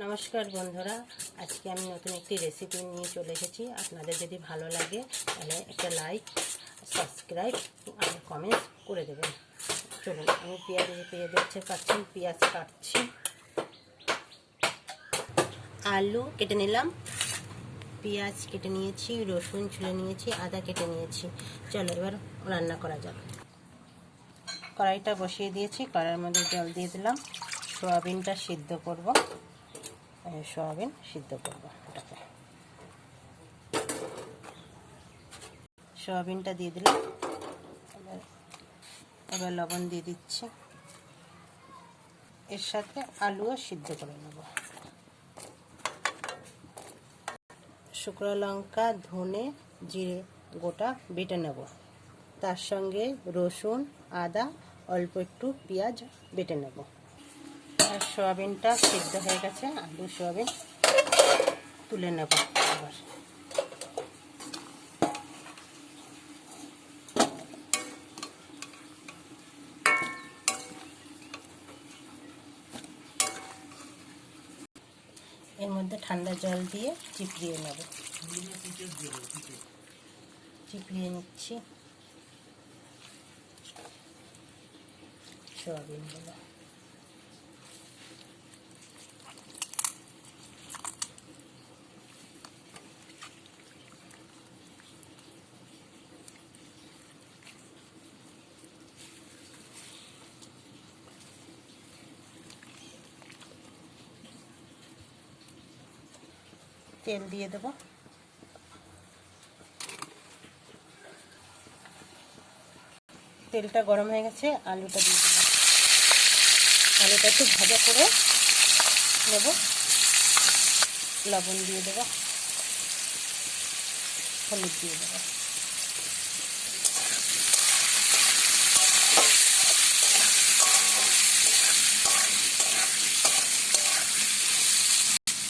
নমস্কার বন্ধুরা, আজকে আমি নতুন একটি রেসিপি নিয়ে চলে এসেছি। আপনাদের যদি ভালো লাগে তাহলে একটা লাইক, সাবস্ক্রাইব আর কমেন্ট করে দেবেন। চলুন, আমি পেঁয়াজ দেখতে পাচ্ছেন, পেঁয়াজ কাটছি, আলু কেটে নিলাম, পেঁয়াজ কেটে নিয়েছি, রসুন ছুলে নিয়েছি, আদা কেটে নিয়েছি। চলো এবার রান্না করা যাক। কড়াইটা বসিয়ে দিয়েছি, কড়াইয়ের মধ্যে জল দিয়ে দিলাম। সয়াবিনটা সিদ্ধ করব, সয়াবিন সিদ্ধ করব। ওটাকে সয়াবিনটা দিয়ে দিলাম। এবার লবণ দিয়ে দিচ্ছি, এর সাথে আলুও সিদ্ধ করে নেব। শুকনো লঙ্কা, ধনে, জিরে গোটা বেটে নেব। তার সঙ্গে রসুন, আদা, অল্প একটু পেঁয়াজ বেটে নেব। আর সয়াবিনটা সিদ্ধ হয়ে গেছে, আলু সয়াবিন তুলে নেব। আবার এর মধ্যে ঠান্ডা জল দিয়ে চিপড়িয়ে নেব। চিপড়িয়ে নিচ্ছি সয়াবিনগুলো। তেল দিয়ে দেব। তেলটা গরম হয়ে গেছে, আলুটা দিয়ে দিলাম। আলুটা একটু ভাজা করে নেব। লবণ দিয়ে দেব, হলুদ দিয়ে দেব।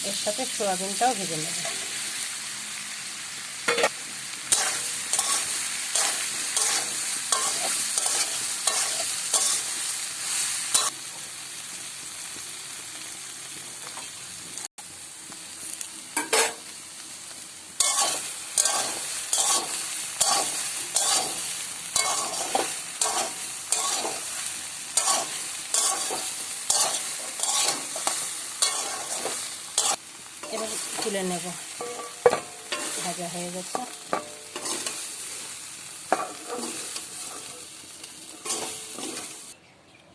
এর সাথে সয়াবিনটাও ভেজে নেব। এবার তুলে নেব, ভাজা হয়ে গেছে।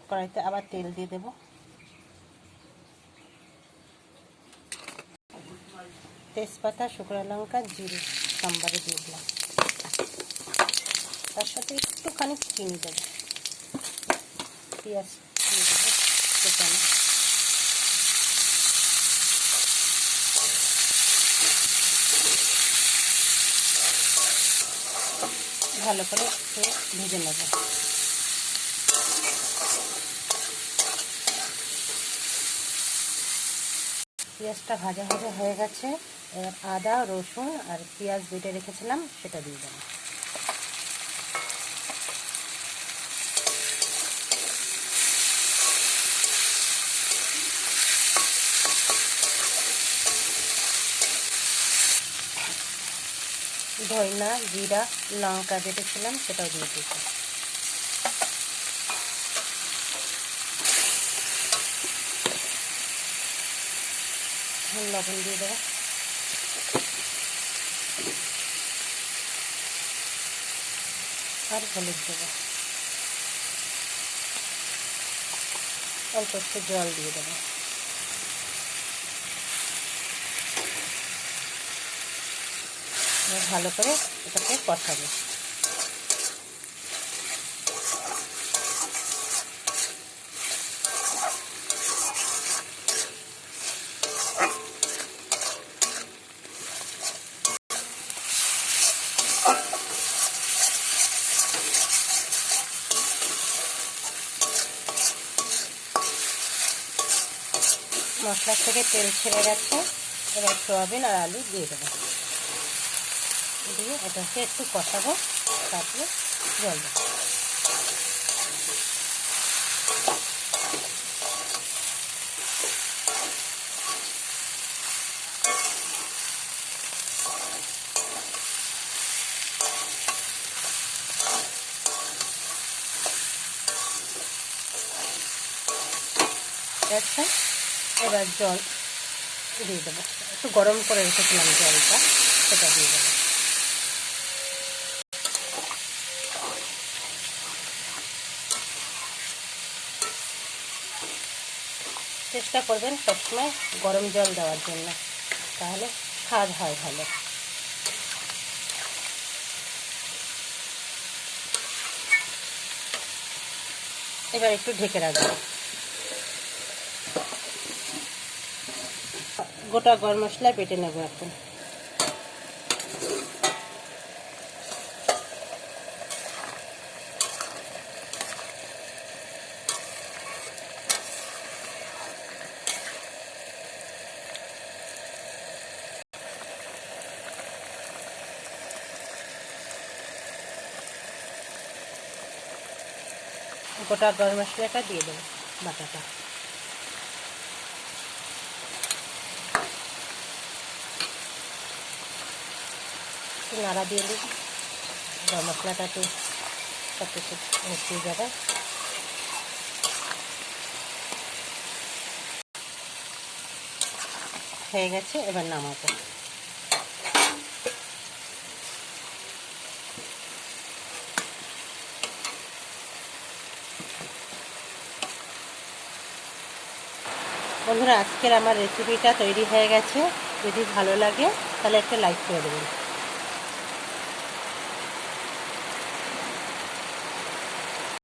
কড়াইতে আবার তেল দিয়ে দেব। তেজপাতা, শুকনো লঙ্কা, জিরে সম্বারে দিয়ে দিলাম। তার সাথে একটুখানি চিনি দেব। পেঁয়াজ দিয়ে দেবো সেখানে। ভালো করে ভেজে নেব। পেঁয়াজটা ভাজা ভাজা হয়ে গেছে। এবার আদা, রসুন আর পেঁয়াজ বেটে রেখেছিলাম সেটা দিয়ে দেবো। ধনিয়া, জিরা, লঙ্কা বেটেছিলাম সেটাও দিয়ে দিচ্ছি। লবণ দিয়ে দেবো, আর হলুদ দেবো, অল্প একটু জল দিয়ে দেবো। ভালো করে এটাকে কষাবো। মশলা থেকে তেল ছেড়ে গেছে। এবার সয়াবিন আর আলু দিয়ে দেবো। দিয়ে এটাকে একটু কষাবো, তারপরে জল দেবো। গেছে। এবার জল দিয়ে দেবো, একটু গরম করে রেখেছিলাম জলটা, সেটা দিয়ে দেবো। চেষ্টা করবেন সবসময় গরম জল দেওয়ার জন্য, তাহলে স্বাদ হয় ভালো। এবার একটু ঢেকে রাখবো। গোটা গরম মশলা বেটে নেবো এখন। গোটা গরম মশলাটা দিয়ে দেবো, বাটাটা। একটু নাড়া দিয়ে দিই, গরম মশলাটা একটু সব কিছু মিশিয়ে যাবে। হয়ে গেছে, এবার নামাবো। বন্ধুরা, আজকের আমার রেসিপিটা তৈরি হয়ে গেছে। যদি ভালো লাগে তাহলে একটা লাইক করে দেবেন।